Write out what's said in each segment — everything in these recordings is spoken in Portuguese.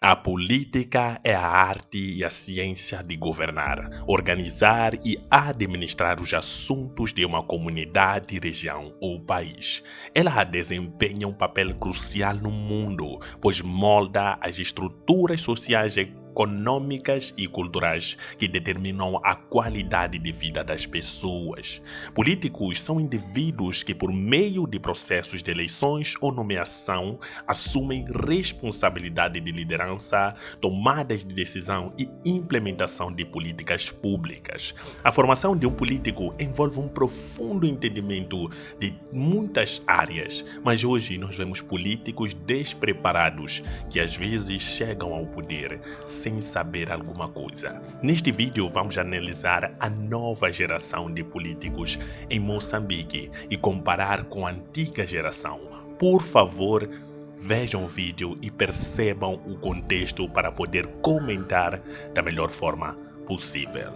A política é a arte e a ciência de governar, organizar e administrar os assuntos de uma comunidade, região ou país. Ela desempenha um papel crucial no mundo, pois molda as estruturas sociais, econômicas e culturais que determinam a qualidade de vida das pessoas. Políticos são indivíduos que, por meio de processos de eleições ou nomeação, assumem responsabilidade de liderança, tomadas de decisão e implementação de políticas públicas. A formação de um político envolve um profundo entendimento de muitas áreas, mas hoje nós vemos políticos despreparados que às vezes chegam ao poder sem saber alguma coisa. Neste vídeo vamos analisar a nova geração de políticos em Moçambique e comparar com a antiga geração. Por favor, vejam o vídeo e percebam o contexto para poder comentar da melhor forma possível.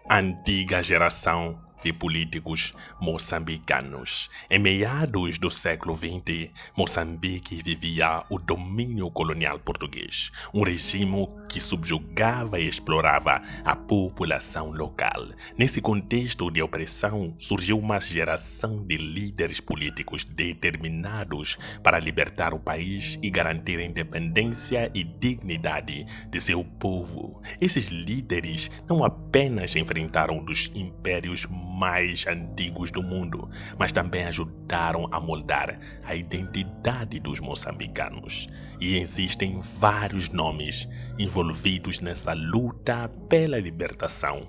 Antiga geração de políticos moçambicanos. Em meados do século XX, Moçambique vivia o domínio colonial português, um regime que subjugava e explorava a população local. Nesse contexto de opressão, surgiu uma geração de líderes políticos determinados para libertar o país e garantir a independência e dignidade de seu povo. Esses líderes não apenas enfrentaram um dos impérios mais antigos do mundo, mas também ajudaram a moldar a identidade dos moçambicanos. E existem vários nomes envolvidos nessa luta pela libertação.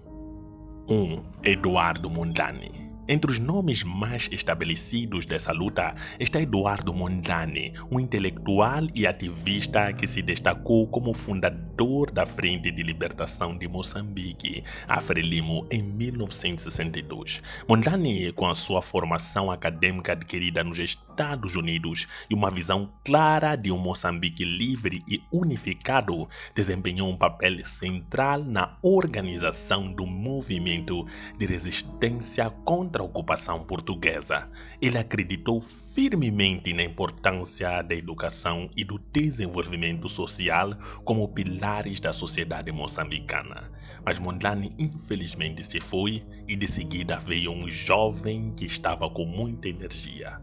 1. Eduardo Mondlane. Entre os nomes mais estabelecidos dessa luta está Eduardo Mondlane, um intelectual e ativista que se destacou como fundador da Frente de Libertação de Moçambique, a Frelimo, em 1962. Mondlane, com a sua formação acadêmica adquirida nos Estados Unidos e uma visão clara de um Moçambique livre e unificado, desempenhou um papel central na organização do movimento de resistência contra a ocupação portuguesa. Ele acreditou firmemente na importância da educação e do desenvolvimento social como pilares da sociedade moçambicana. Mas Mondlane infelizmente se foi e de seguida veio um jovem que estava com muita energia.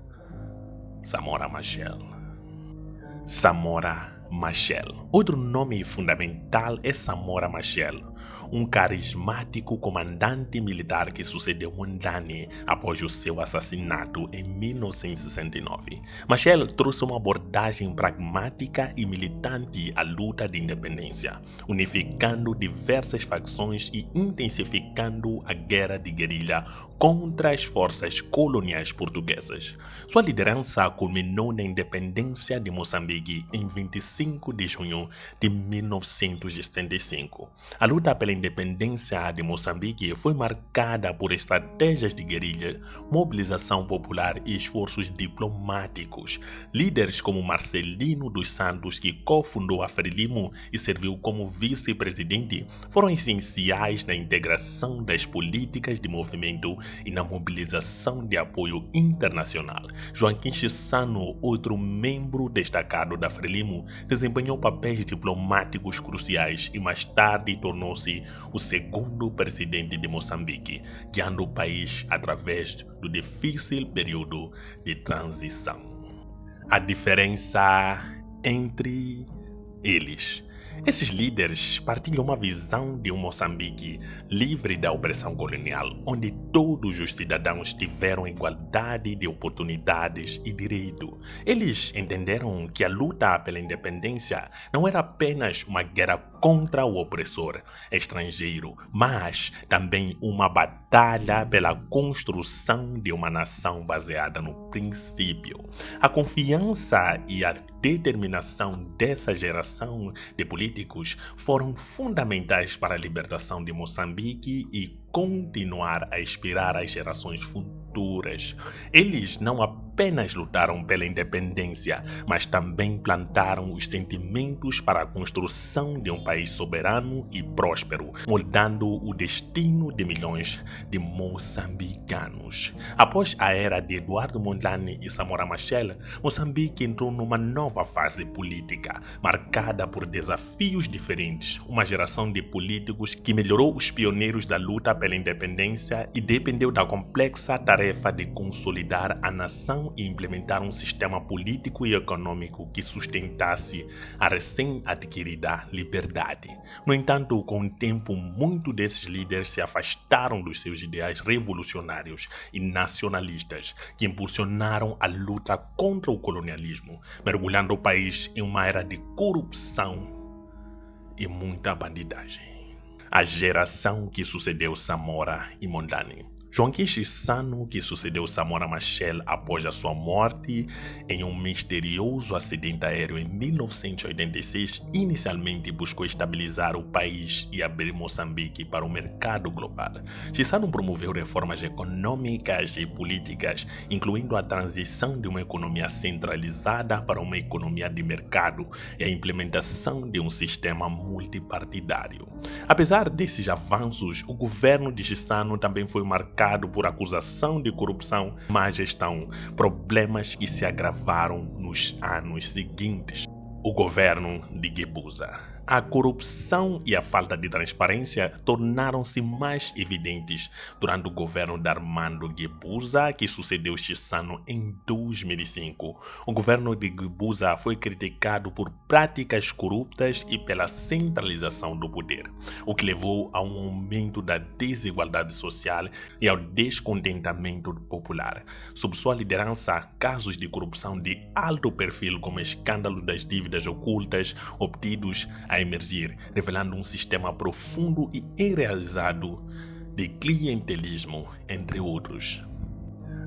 Samora Machel. Samora Machel. Outro nome fundamental é Samora Machel, um carismático comandante militar que sucedeu Mondlane após o seu assassinato em 1969. Machel trouxe uma abordagem pragmática e militante à luta de independência, unificando diversas facções e intensificando a guerra de guerrilha contra as forças coloniais portuguesas. Sua liderança culminou na independência de Moçambique em 25 de junho de 1975. A luta pela independência de Moçambique foi marcada por estratégias de guerrilha, mobilização popular e esforços diplomáticos. Líderes como Marcelino dos Santos, que cofundou a Frelimo e serviu como vice-presidente, foram essenciais na integração das políticas de movimento e na mobilização de apoio internacional. Joaquim Chissano, outro membro destacado da Frelimo, desempenhou papéis diplomáticos cruciais e mais tarde tornou-se o segundo presidente de Moçambique, guiando o país através do difícil período de transição. A diferença entre eles. Esses líderes partilham uma visão de um Moçambique livre da opressão colonial, onde todos os cidadãos tiveram igualdade de oportunidades e direito. Eles entenderam que a luta pela independência não era apenas uma guerra contra o opressor estrangeiro, mas também uma batalha pela construção de uma nação baseada no princípio. A confiança e a determinação dessa geração de políticos foram fundamentais para a libertação de Moçambique e continuar a inspirar as gerações futuras. Eles não apenas apenas lutaram pela independência, mas também plantaram os sentimentos para a construção de um país soberano e próspero, moldando o destino de milhões de moçambicanos. Após a era de Eduardo Mondlane e Samora Machel, Moçambique entrou numa nova fase política, marcada por desafios diferentes, uma geração de políticos que melhorou os pioneiros da luta pela independência e dependeu da complexa tarefa de consolidar a nação e implementar um sistema político e econômico que sustentasse a recém-adquirida liberdade. No entanto, com o tempo, muitos desses líderes se afastaram dos seus ideais revolucionários e nacionalistas que impulsionaram a luta contra o colonialismo, mergulhando o país em uma era de corrupção e muita bandidagem. A geração que sucedeu Samora e Mondlane. Joaquim Chissano, que sucedeu Samora Machel após a sua morte em um misterioso acidente aéreo em 1986, inicialmente buscou estabilizar o país e abrir Moçambique para o mercado global. Chissano promoveu reformas econômicas e políticas, incluindo a transição de uma economia centralizada para uma economia de mercado e a implementação de um sistema multipartidário. Apesar desses avanços, o governo de Chissano também foi marcado por acusação de corrupção, má gestão, problemas que se agravaram nos anos seguintes. O governo de Guebuza. A corrupção e a falta de transparência tornaram-se mais evidentes durante o governo de Armando Guebuza, que sucedeu Chissano em 2005. O governo de Guebuza foi criticado por práticas corruptas e pela centralização do poder, o que levou a um aumento da desigualdade social e ao descontentamento popular. Sob sua liderança, casos de corrupção de alto perfil, como o escândalo das dívidas ocultas obtidos a emergir, revelando um sistema profundo e enraizado de clientelismo, entre outros.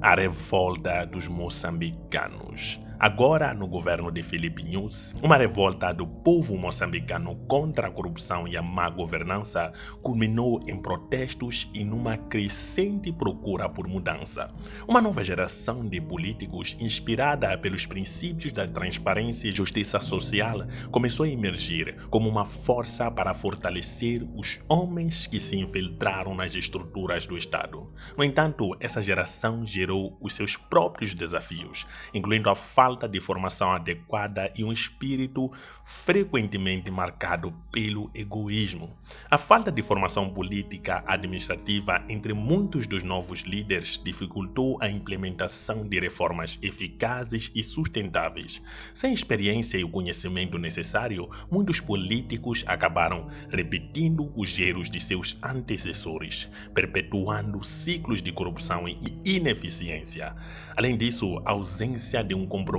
A revolta dos moçambicanos. Agora, no governo de Filipe Nyusi, uma revolta do povo moçambicano contra a corrupção e a má governança culminou em protestos e numa crescente procura por mudança. Uma nova geração de políticos, inspirada pelos princípios da transparência e justiça social, começou a emergir como uma força para fortalecer os homens que se infiltraram nas estruturas do Estado. No entanto, essa geração gerou os seus próprios desafios, incluindo a falta de formação adequada e um espírito frequentemente marcado pelo egoísmo. A falta de formação política administrativa entre muitos dos novos líderes dificultou a implementação de reformas eficazes e sustentáveis. Sem experiência e o conhecimento necessário, muitos políticos acabaram repetindo os erros de seus antecessores, perpetuando ciclos de corrupção e ineficiência. Além disso, a ausência de um compromisso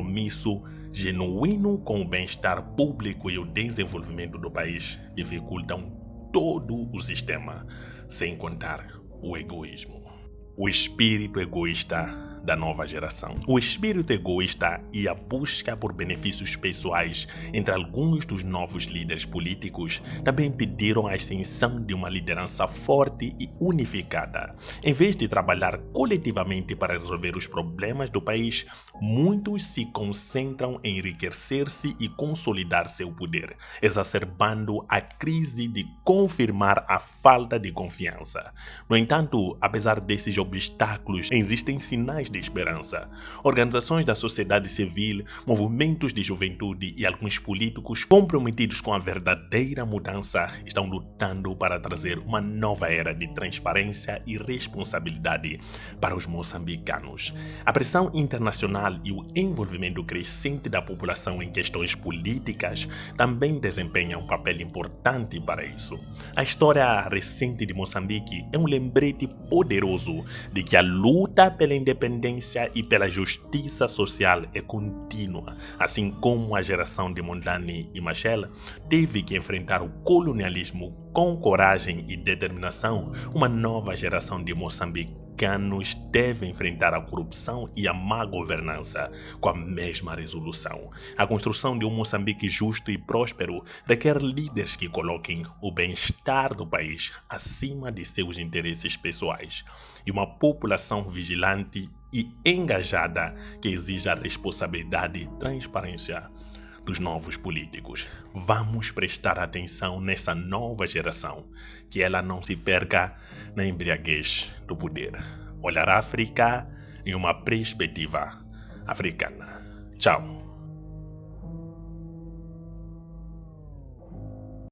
genuíno com o bem-estar público e o desenvolvimento do país dificultam todo o sistema, sem contar o egoísmo. O espírito egoísta da nova geração. O espírito egoísta e a busca por benefícios pessoais entre alguns dos novos líderes políticos também pediram a ascensão de uma liderança forte e unificada. Em vez de trabalhar coletivamente para resolver os problemas do país, muitos se concentram em enriquecer-se e consolidar seu poder, exacerbando a crise de confirmar a falta de confiança. No entanto, apesar desses obstáculos, existem sinais de esperança. Organizações da sociedade civil, movimentos de juventude e alguns políticos comprometidos com a verdadeira mudança estão lutando para trazer uma nova era de transparência e responsabilidade para os moçambicanos. A pressão internacional e o envolvimento crescente da população em questões políticas também desempenham um papel importante para isso. A história recente de Moçambique é um lembrete poderoso de que a luta pela independência e pela justiça social é contínua, assim como a geração de Mondlane e Machel teve que enfrentar o colonialismo com coragem e determinação. Uma nova geração de moçambicanos deve enfrentar a corrupção e a má governança com a mesma resolução. A construção de um Moçambique justo e próspero requer líderes que coloquem o bem-estar do país acima de seus interesses pessoais e uma população vigilante e engajada que exige a responsabilidade e transparência dos novos políticos. Vamos prestar atenção nessa nova geração, que ela não se perca na embriaguez do poder. Olhar a África em uma perspectiva africana. Tchau.